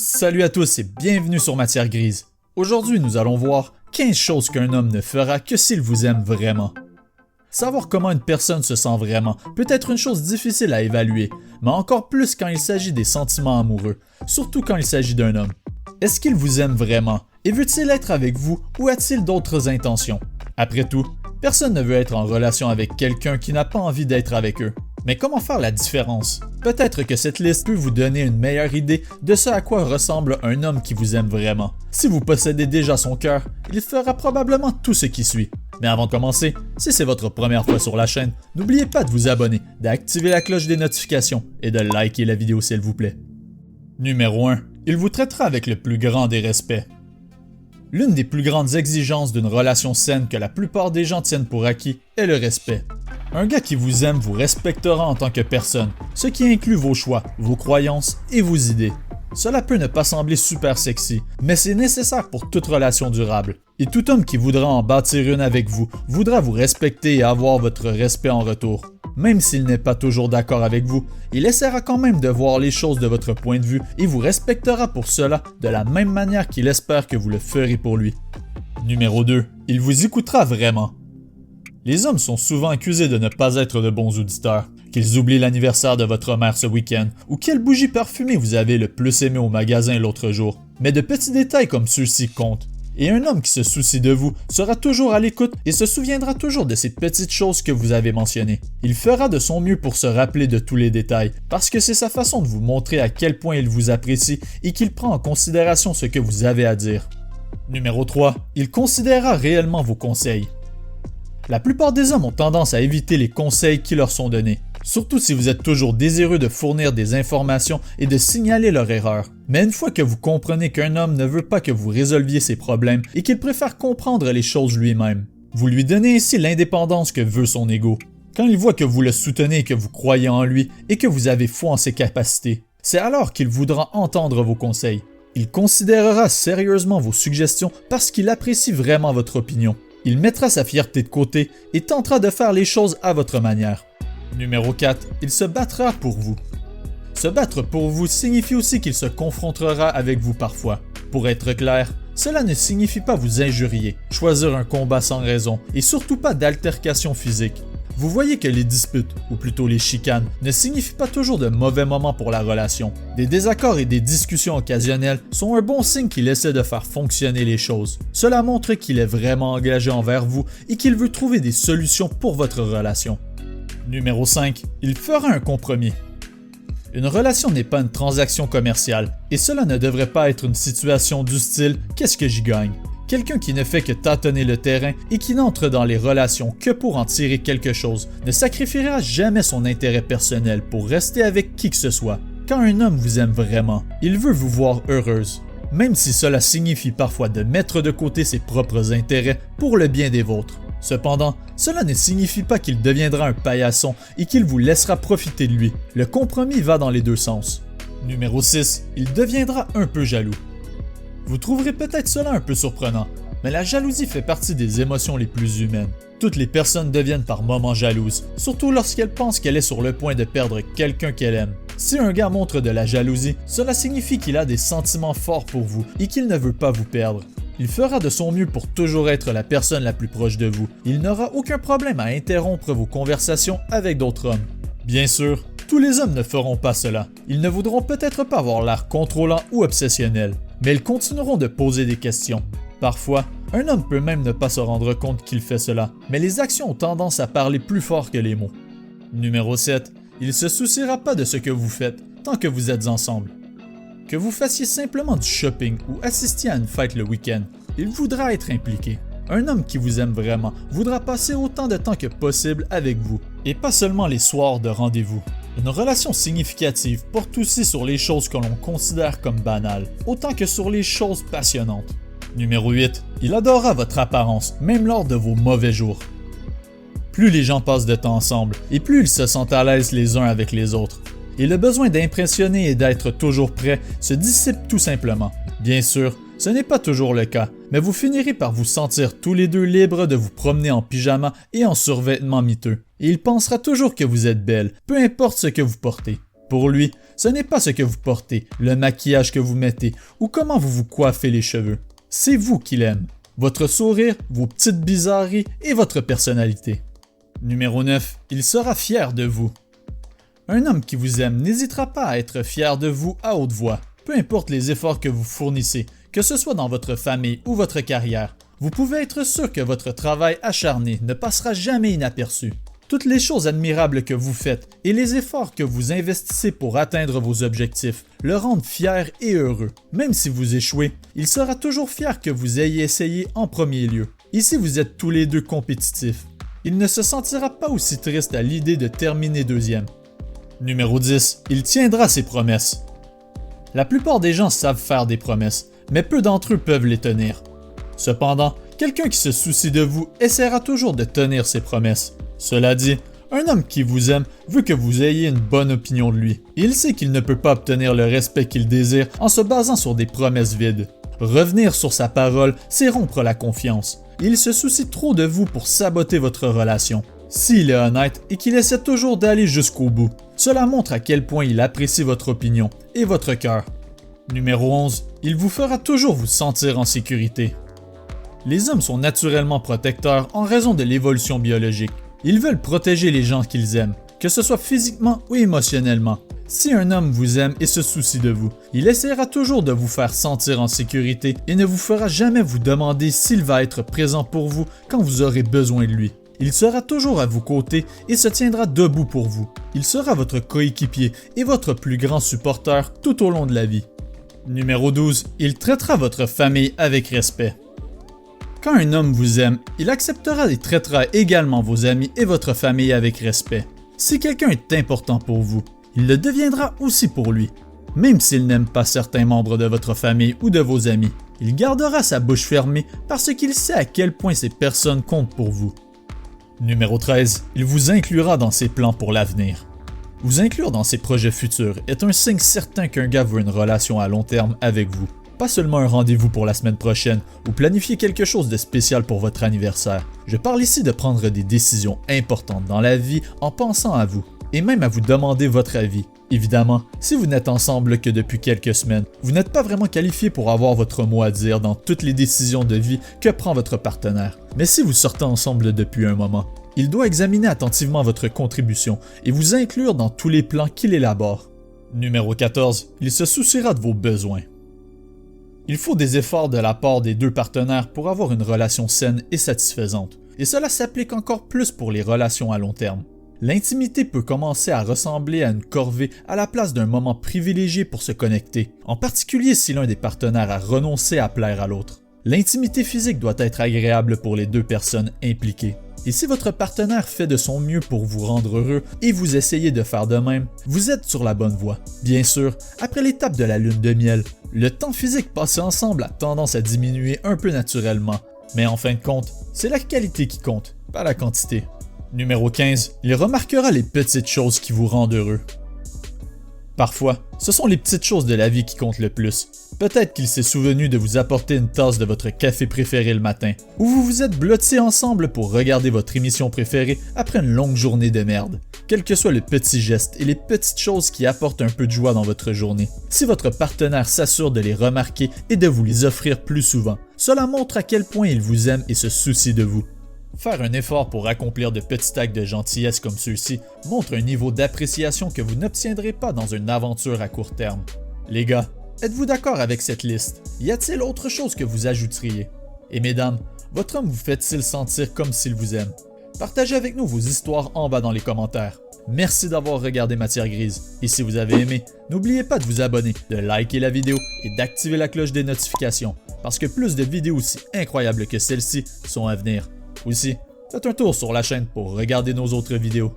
Salut à tous et bienvenue sur Matière Grise. Aujourd'hui, nous allons voir 15 choses qu'un homme ne fera que s'il vous aime vraiment. Savoir comment une personne se sent vraiment peut être une chose difficile à évaluer, mais encore plus quand il s'agit des sentiments amoureux, surtout quand il s'agit d'un homme. Est-ce qu'il vous aime vraiment et veut-il être avec vous ou a-t-il d'autres intentions? Après tout, personne ne veut être en relation avec quelqu'un qui n'a pas envie d'être avec eux. Mais comment faire la différence? Peut-être que cette liste peut vous donner une meilleure idée de ce à quoi ressemble un homme qui vous aime vraiment. Si vous possédez déjà son cœur, il fera probablement tout ce qui suit. Mais avant de commencer, si c'est votre première fois sur la chaîne, n'oubliez pas de vous abonner, d'activer la cloche des notifications et de liker la vidéo s'il vous plaît. Numéro 1. Il vous traitera avec le plus grand des respects. L'une des plus grandes exigences d'une relation saine que la plupart des gens tiennent pour acquis est le respect. Un gars qui vous aime vous respectera en tant que personne, ce qui inclut vos choix, vos croyances et vos idées. Cela peut ne pas sembler super sexy, mais c'est nécessaire pour toute relation durable. Et tout homme qui voudra en bâtir une avec vous voudra vous respecter et avoir votre respect en retour. Même s'il n'est pas toujours d'accord avec vous, il essaiera quand même de voir les choses de votre point de vue et vous respectera pour cela de la même manière qu'il espère que vous le ferez pour lui. Numéro 2. Il vous écoutera vraiment. Les hommes sont souvent accusés de ne pas être de bons auditeurs, qu'ils oublient l'anniversaire de votre mère ce week-end, ou quelle bougie parfumée vous avez le plus aimé au magasin l'autre jour. Mais de petits détails comme ceux-ci comptent. Et un homme qui se soucie de vous sera toujours à l'écoute et se souviendra toujours de ces petites choses que vous avez mentionnées. Il fera de son mieux pour se rappeler de tous les détails, parce que c'est sa façon de vous montrer à quel point il vous apprécie et qu'il prend en considération ce que vous avez à dire. Numéro 3. Il considérera réellement vos conseils. La plupart des hommes ont tendance à éviter les conseils qui leur sont donnés, surtout si vous êtes toujours désireux de fournir des informations et de signaler leur erreur. Mais une fois que vous comprenez qu'un homme ne veut pas que vous résolviez ses problèmes et qu'il préfère comprendre les choses lui-même, vous lui donnez ainsi l'indépendance que veut son ego. Quand il voit que vous le soutenez et que vous croyez en lui et que vous avez foi en ses capacités, c'est alors qu'il voudra entendre vos conseils. Il considérera sérieusement vos suggestions parce qu'il apprécie vraiment votre opinion. Il mettra sa fierté de côté et tentera de faire les choses à votre manière. Numéro 4. Il se battra pour vous. Se battre pour vous signifie aussi qu'il se confrontera avec vous parfois. Pour être clair, cela ne signifie pas vous injurier, choisir un combat sans raison et surtout pas d'altercation physique. Vous voyez que les disputes, ou plutôt les chicanes, ne signifient pas toujours de mauvais moments pour la relation. Des désaccords et des discussions occasionnelles sont un bon signe qu'il essaie de faire fonctionner les choses. Cela montre qu'il est vraiment engagé envers vous et qu'il veut trouver des solutions pour votre relation. Numéro 5. Il fera un compromis. Une relation n'est pas une transaction commerciale, et cela ne devrait pas être une situation du style « qu'est-ce que j'y gagne ?» Quelqu'un qui ne fait que tâtonner le terrain et qui n'entre dans les relations que pour en tirer quelque chose ne sacrifiera jamais son intérêt personnel pour rester avec qui que ce soit. Quand un homme vous aime vraiment, il veut vous voir heureuse, même si cela signifie parfois de mettre de côté ses propres intérêts pour le bien des vôtres. Cependant, cela ne signifie pas qu'il deviendra un paillasson et qu'il vous laissera profiter de lui. Le compromis va dans les deux sens. Numéro 6. Il deviendra un peu jaloux. Vous trouverez peut-être cela un peu surprenant, mais la jalousie fait partie des émotions les plus humaines. Toutes les personnes deviennent par moments jalouses, surtout lorsqu'elles pensent qu'elle est sur le point de perdre quelqu'un qu'elle aime. Si un gars montre de la jalousie, cela signifie qu'il a des sentiments forts pour vous et qu'il ne veut pas vous perdre. Il fera de son mieux pour toujours être la personne la plus proche de vous. Il n'aura aucun problème à interrompre vos conversations avec d'autres hommes. Bien sûr, tous les hommes ne feront pas cela. Ils ne voudront peut-être pas avoir l'air contrôlant ou obsessionnel, mais ils continueront de poser des questions. Parfois, un homme peut même ne pas se rendre compte qu'il fait cela, mais les actions ont tendance à parler plus fort que les mots. Numéro 7. Il ne se souciera pas de ce que vous faites tant que vous êtes ensemble. Que vous fassiez simplement du shopping ou assistiez à une fête le week-end, il voudra être impliqué. Un homme qui vous aime vraiment voudra passer autant de temps que possible avec vous, et pas seulement les soirs de rendez-vous. Une relation significative porte aussi sur les choses que l'on considère comme banales, autant que sur les choses passionnantes. Numéro 8. Il adorera votre apparence, même lors de vos mauvais jours. Plus les gens passent de temps ensemble, et plus ils se sentent à l'aise les uns avec les autres. Et le besoin d'impressionner et d'être toujours prêt se dissipe tout simplement. Bien sûr, ce n'est pas toujours le cas, mais vous finirez par vous sentir tous les deux libres de vous promener en pyjama et en survêtements miteux. Et il pensera toujours que vous êtes belle, peu importe ce que vous portez. Pour lui, ce n'est pas ce que vous portez, le maquillage que vous mettez ou comment vous vous coiffez les cheveux. C'est vous qu'il aime. Votre sourire, vos petites bizarreries et votre personnalité. Numéro 9. Il sera fier de vous. Un homme qui vous aime n'hésitera pas à être fier de vous à haute voix. Peu importe les efforts que vous fournissez, que ce soit dans votre famille ou votre carrière, vous pouvez être sûr que votre travail acharné ne passera jamais inaperçu. Toutes les choses admirables que vous faites et les efforts que vous investissez pour atteindre vos objectifs le rendent fier et heureux. Même si vous échouez, il sera toujours fier que vous ayez essayé en premier lieu. Ici, vous êtes tous les deux compétitifs. Il ne se sentira pas aussi triste à l'idée de terminer deuxième. Numéro 10. Il tiendra ses promesses. La plupart des gens savent faire des promesses, mais peu d'entre eux peuvent les tenir. Cependant, quelqu'un qui se soucie de vous essaiera toujours de tenir ses promesses. Cela dit, un homme qui vous aime veut que vous ayez une bonne opinion de lui. Il sait qu'il ne peut pas obtenir le respect qu'il désire en se basant sur des promesses vides. Revenir sur sa parole, c'est rompre la confiance. Il se soucie trop de vous pour saboter votre relation. S'il est honnête et qu'il essaie toujours d'aller jusqu'au bout, cela montre à quel point il apprécie votre opinion et votre cœur. Numéro 11. Il vous fera toujours vous sentir en sécurité. Les hommes sont naturellement protecteurs en raison de l'évolution biologique. Ils veulent protéger les gens qu'ils aiment, que ce soit physiquement ou émotionnellement. Si un homme vous aime et se soucie de vous, il essaiera toujours de vous faire sentir en sécurité et ne vous fera jamais vous demander s'il va être présent pour vous quand vous aurez besoin de lui. Il sera toujours à vos côtés et se tiendra debout pour vous. Il sera votre coéquipier et votre plus grand supporter tout au long de la vie. Numéro 12. Il traitera votre famille avec respect. Quand un homme vous aime, il acceptera et traitera également vos amis et votre famille avec respect. Si quelqu'un est important pour vous, il le deviendra aussi pour lui. Même s'il n'aime pas certains membres de votre famille ou de vos amis, il gardera sa bouche fermée parce qu'il sait à quel point ces personnes comptent pour vous. Numéro 13. Il vous inclura dans ses plans pour l'avenir. Vous inclure dans ses projets futurs est un signe certain qu'un gars veut une relation à long terme avec vous. Pas seulement un rendez-vous pour la semaine prochaine ou planifier quelque chose de spécial pour votre anniversaire. Je parle ici de prendre des décisions importantes dans la vie en pensant à vous et même à vous demander votre avis. Évidemment, si vous n'êtes ensemble que depuis quelques semaines, vous n'êtes pas vraiment qualifié pour avoir votre mot à dire dans toutes les décisions de vie que prend votre partenaire. Mais si vous sortez ensemble depuis un moment, il doit examiner attentivement votre contribution et vous inclure dans tous les plans qu'il élabore. Numéro 14. Il se souciera de vos besoins. Il faut des efforts de la part des deux partenaires pour avoir une relation saine et satisfaisante, et cela s'applique encore plus pour les relations à long terme. L'intimité peut commencer à ressembler à une corvée à la place d'un moment privilégié pour se connecter, en particulier si l'un des partenaires a renoncé à plaire à l'autre. L'intimité physique doit être agréable pour les deux personnes impliquées. Et si votre partenaire fait de son mieux pour vous rendre heureux et vous essayez de faire de même, vous êtes sur la bonne voie. Bien sûr, après l'étape de la lune de miel, le temps physique passé ensemble a tendance à diminuer un peu naturellement. Mais en fin de compte, c'est la qualité qui compte, pas la quantité. Numéro 15. Il remarquera les petites choses qui vous rendent heureux. Parfois, ce sont les petites choses de la vie qui comptent le plus. Peut-être qu'il s'est souvenu de vous apporter une tasse de votre café préféré le matin, ou vous vous êtes blottis ensemble pour regarder votre émission préférée après une longue journée de merde. Quel que soit le petit geste et les petites choses qui apportent un peu de joie dans votre journée, si votre partenaire s'assure de les remarquer et de vous les offrir plus souvent, cela montre à quel point il vous aime et se soucie de vous. Faire un effort pour accomplir de petits actes de gentillesse comme ceux-ci montre un niveau d'appréciation que vous n'obtiendrez pas dans une aventure à court terme. Les gars, êtes-vous d'accord avec cette liste? Y a-t-il autre chose que vous ajouteriez? Et mesdames, votre homme vous fait-il sentir comme s'il vous aime? Partagez avec nous vos histoires en bas dans les commentaires. Merci d'avoir regardé Matière Grise. Et si vous avez aimé, n'oubliez pas de vous abonner, de liker la vidéo et d'activer la cloche des notifications, parce que plus de vidéos aussi incroyables que celle-ci sont à venir. Aussi, faites un tour sur la chaîne pour regarder nos autres vidéos.